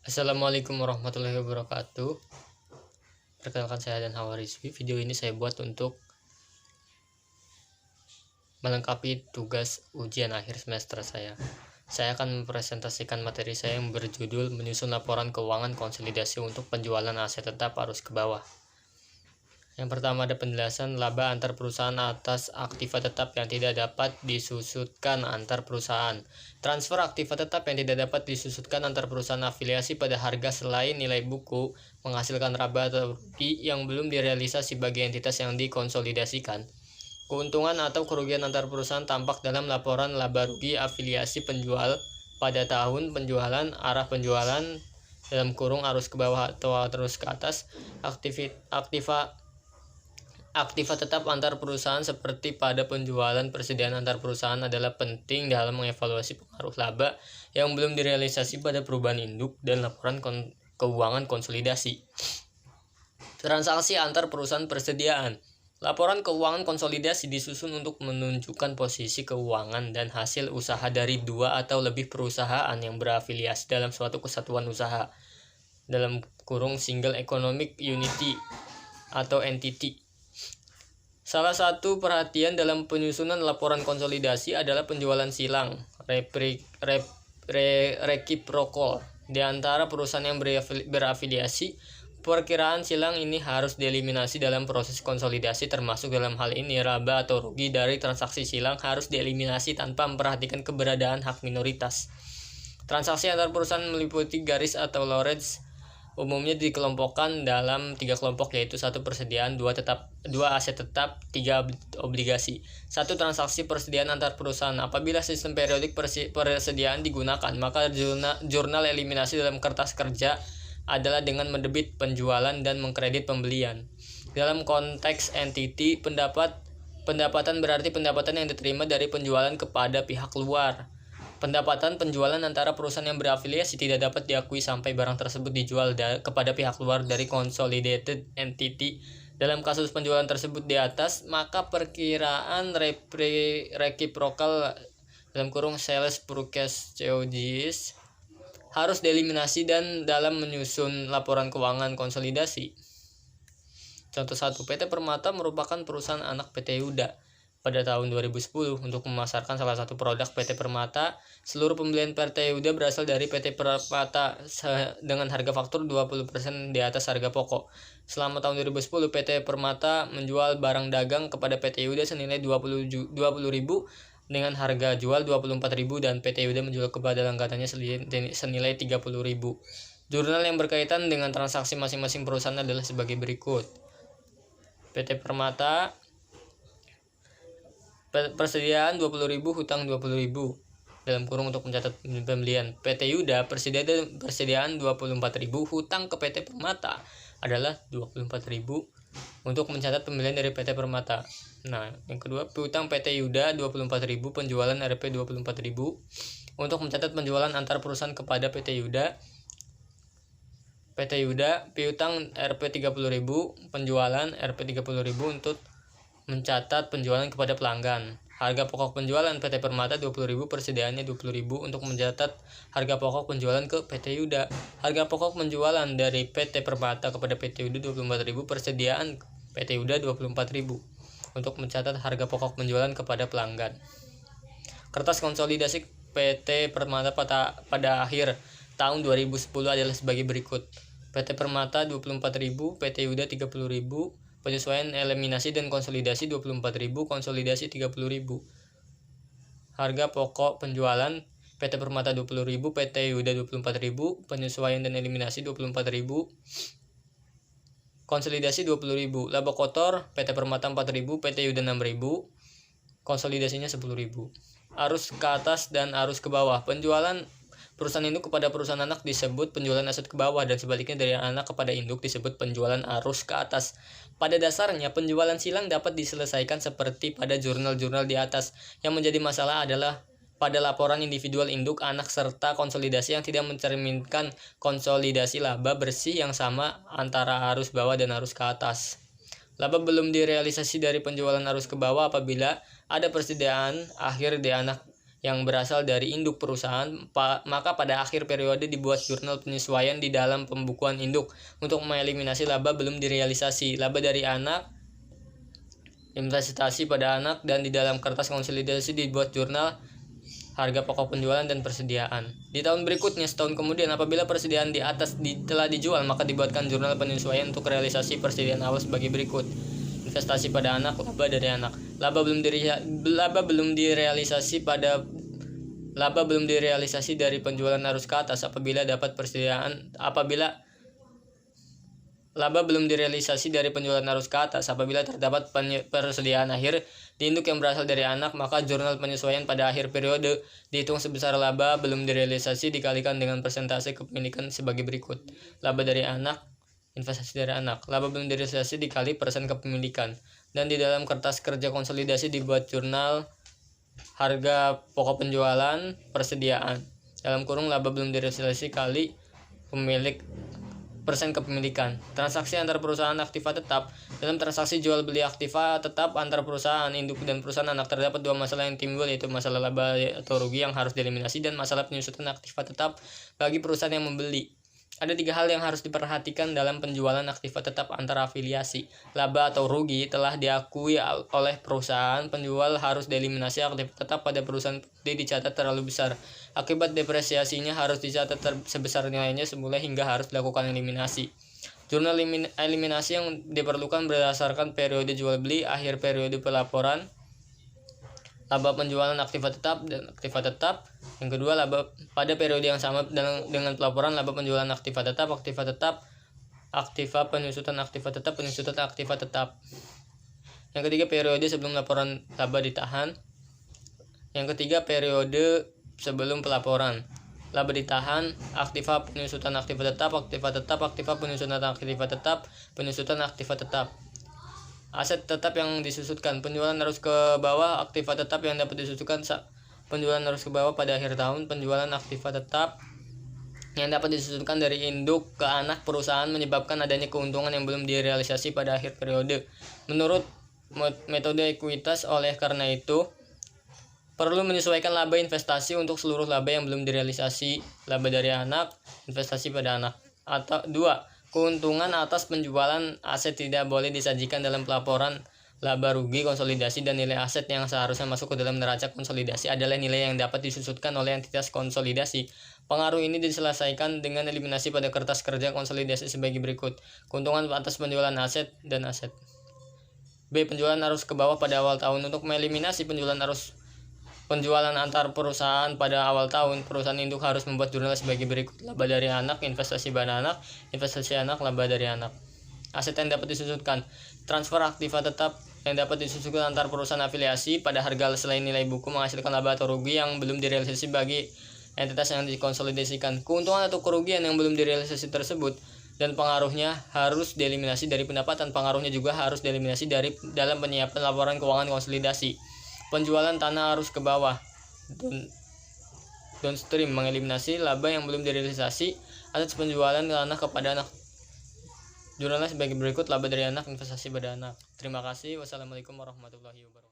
Assalamualaikum warahmatullahi wabarakatuh. Perkenalkan, saya Dan Hawa Rizvi. Video ini saya buat untuk melengkapi tugas ujian akhir semester saya. Saya akan mempresentasikan materi saya yang berjudul menyusun laporan keuangan konsolidasi untuk penjualan aset tetap arus ke bawah. Yang pertama ada penjelasan laba antar perusahaan atas aktiva tetap yang tidak dapat disusutkan antar perusahaan. Transfer aktiva tetap yang tidak dapat disusutkan antar perusahaan afiliasi pada harga selain nilai buku menghasilkan laba atau rugi yang belum direalisasi bagi entitas yang dikonsolidasikan. Keuntungan atau kerugian antar perusahaan tampak dalam laporan laba rugi afiliasi penjual pada tahun penjualan, arah penjualan (arus ke bawah atau arus ke atas), aktiva tetap antar perusahaan seperti pada penjualan. Persediaan antar perusahaan adalah penting dalam mengevaluasi pengaruh laba yang belum direalisasi pada perubahan induk dan laporan keuangan konsolidasi. Transaksi antar perusahaan persediaan. Laporan keuangan konsolidasi disusun untuk menunjukkan posisi keuangan dan hasil usaha dari dua atau lebih perusahaan yang berafiliasi dalam suatu kesatuan usaha (single economic unity atau entity). Salah satu perhatian dalam penyusunan laporan konsolidasi adalah penjualan silang reciprocal di antara perusahaan yang berafiliasi. Perkiraan silang ini harus dieliminasi dalam proses konsolidasi, termasuk dalam hal ini laba atau rugi dari transaksi silang harus dieliminasi tanpa memperhatikan keberadaan hak minoritas. Transaksi antar perusahaan meliputi garis atau lorets, umumnya dikelompokkan dalam 3 kelompok, yaitu 1 persediaan, 2 aset tetap, 3 obligasi. 1. Transaksi persediaan antar perusahaan. Apabila sistem periodik persediaan digunakan, maka jurnal eliminasi dalam kertas kerja adalah dengan mendebit penjualan dan mengkredit pembelian. Dalam konteks entity, pendapatan berarti pendapatan yang diterima dari penjualan kepada pihak luar. Pendapatan penjualan antara perusahaan yang berafiliasi tidak dapat diakui sampai barang tersebut dijual kepada pihak luar dari consolidated entity. Dalam kasus penjualan tersebut di atas, maka perkiraan reciprocal (sales purchase COGS) harus dieliminasi dan dalam menyusun laporan keuangan konsolidasi. Contoh 1. PT Permata merupakan perusahaan anak PT Yuda. Pada tahun 2010, untuk memasarkan salah satu produk PT Permata, seluruh pembelian PT Yuda berasal dari PT Permata dengan harga faktur 20% di atas harga pokok. Selama tahun 2010, PT Permata menjual barang dagang kepada PT Yuda senilai 20.000 dengan harga jual 24.000 dan PT Yuda menjual kepada langganannya senilai 30.000. Jurnal yang berkaitan dengan transaksi masing-masing perusahaan adalah sebagai berikut. PT Permata persediaan 20.000, hutang 20.000 (untuk mencatat pembelian). PT Yuda persediaan 24.000, hutang ke PT Permata adalah 24.000 untuk mencatat pembelian dari PT Permata. Nah, yang kedua, piutang PT Yuda 24.000, penjualan Rp 24.000 untuk mencatat penjualan antar perusahaan kepada PT Yuda. Piutang Rp 30.000, penjualan Rp 30.000 untuk mencatat penjualan kepada pelanggan. Harga pokok penjualan PT Permata 20.000, persediaannya 20.000 untuk mencatat harga pokok penjualan ke PT Yuda. Harga pokok penjualan dari PT Permata kepada PT Yuda 24.000, persediaan PT Yuda 24.000 untuk mencatat harga pokok penjualan kepada pelanggan. Kertas konsolidasi PT Permata pada akhir tahun 2010 adalah sebagai berikut. PT Permata 24.000, PT Yuda 30.000, penyesuaian eliminasi dan konsolidasi 24.000, konsolidasi 30.000. Harga pokok penjualan PT Permata 20.000, PT Yuda 24.000, penyesuaian dan eliminasi 24.000, konsolidasi 20.000. Laba kotor PT Permata 4.000, PT Yuda 6.000, konsolidasinya 10.000. Arus ke atas dan arus ke bawah. Penjualan perusahaan induk kepada perusahaan anak disebut penjualan aset ke bawah, dan sebaliknya dari anak kepada induk disebut penjualan arus ke atas. Pada dasarnya, penjualan silang dapat diselesaikan seperti pada jurnal-jurnal di atas. Yang menjadi masalah adalah pada laporan individual induk, anak, serta konsolidasi yang tidak mencerminkan konsolidasi laba bersih yang sama antara arus bawah dan arus ke atas. Laba belum direalisasi dari penjualan arus ke bawah apabila ada persediaan akhir di anak yang berasal dari induk perusahaan, maka pada akhir periode dibuat jurnal penyesuaian di dalam pembukuan induk untuk mengeliminasi laba belum direalisasi, laba dari anak, investasi pada anak, dan di dalam kertas konsolidasi dibuat jurnal harga pokok penjualan dan persediaan. Di tahun berikutnya, setahun kemudian, apabila persediaan di atas telah dijual, maka dibuatkan jurnal penyesuaian untuk realisasi persediaan awal sebagai berikut. Investasi pada anak, laba dari anak. Laba belum direalisasi dari penjualan arus ke atas apabila laba belum direalisasi dari penjualan arus ke atas apabila terdapat persediaan akhir di induk yang berasal dari anak, maka jurnal penyesuaian pada akhir periode dihitung sebesar laba belum direalisasi dikalikan dengan persentase kepemilikan sebagai berikut. Laba dari anak, investasi dari anak. Laba belum direalisasi dikali persen kepemilikan. Dan di dalam kertas kerja konsolidasi dibuat jurnal harga pokok penjualan, persediaan. Dalam kurung laba belum direalisasi kali pemilik persen kepemilikan. Transaksi antar perusahaan aktiva tetap. Dalam transaksi jual beli aktiva tetap antar perusahaan induk dan perusahaan anak terdapat dua masalah yang timbul, yaitu masalah laba atau rugi yang harus dieliminasi dan masalah penyusutan aktiva tetap bagi perusahaan yang membeli. Ada 3 hal yang harus diperhatikan dalam penjualan aktiva tetap antar afiliasi. Laba atau rugi telah diakui oleh perusahaan penjual harus dieliminasi. Aktiva tetap pada perusahaan dicatat terlalu besar. Akibat depresiasinya harus dicatat sebesar nilainya semula hingga harus dilakukan eliminasi. Jurnal eliminasi yang diperlukan berdasarkan periode jual beli, akhir periode pelaporan, laba penjualan aktiva tetap dan aktiva tetap. Yang kedua, laba pada periode yang sama dengan pelaporan laba penjualan aktiva tetap, aktiva penyusutan aktiva tetap, penyusutan aktiva tetap. Yang ketiga, periode sebelum laporan laba ditahan. Yang ketiga, periode sebelum pelaporan laba ditahan, aktiva penyusutan aktiva tetap, aktiva penyusutan aktiva tetap, penyusutan aktiva tetap. Aset tetap yang disusutkan, penjualan arus ke bawah, aktiva tetap yang dapat disusutkan penjualan arus ke bawah pada akhir tahun, penjualan aktiva tetap yang dapat disusutkan dari induk ke anak perusahaan menyebabkan adanya keuntungan yang belum direalisasi pada akhir periode. Menurut metode ekuitas, oleh karena itu perlu menyesuaikan laba investasi untuk seluruh laba yang belum direalisasi, laba dari anak, investasi pada anak. Atau 2. Keuntungan atas penjualan aset tidak boleh disajikan dalam pelaporan laba rugi konsolidasi, dan nilai aset yang seharusnya masuk ke dalam neraca konsolidasi adalah nilai yang dapat disusutkan oleh entitas konsolidasi. Pengaruh ini diselesaikan dengan eliminasi pada kertas kerja konsolidasi sebagai berikut. Keuntungan atas penjualan aset dan aset. B. Penjualan arus ke bawah pada awal tahun. Untuk mengeliminasi penjualan antar perusahaan pada awal tahun, perusahaan induk harus membuat jurnal sebagai berikut. Laba dari anak, investasi pada anak, investasi anak, laba dari anak. Aset yang dapat disusutkan, transfer aktiva tetap yang dapat disusutkan antar perusahaan afiliasi pada harga selain nilai buku menghasilkan laba atau rugi yang belum direalisasi bagi entitas yang dikonsolidasikan. Keuntungan atau kerugian yang belum direalisasi tersebut dan pengaruhnya harus dieliminasi dari pendapatan. Pengaruhnya juga harus dieliminasi dari dalam penyiapan laporan keuangan konsolidasi. Penjualan tanah arus ke bawah, downstream, mengeliminasi laba yang belum direalisasi atas penjualan tanah kepada anak. Jurnalnya sebagai berikut, laba dari anak, investasi pada anak. Terima kasih. Wassalamualaikum warahmatullahi wabarakatuh.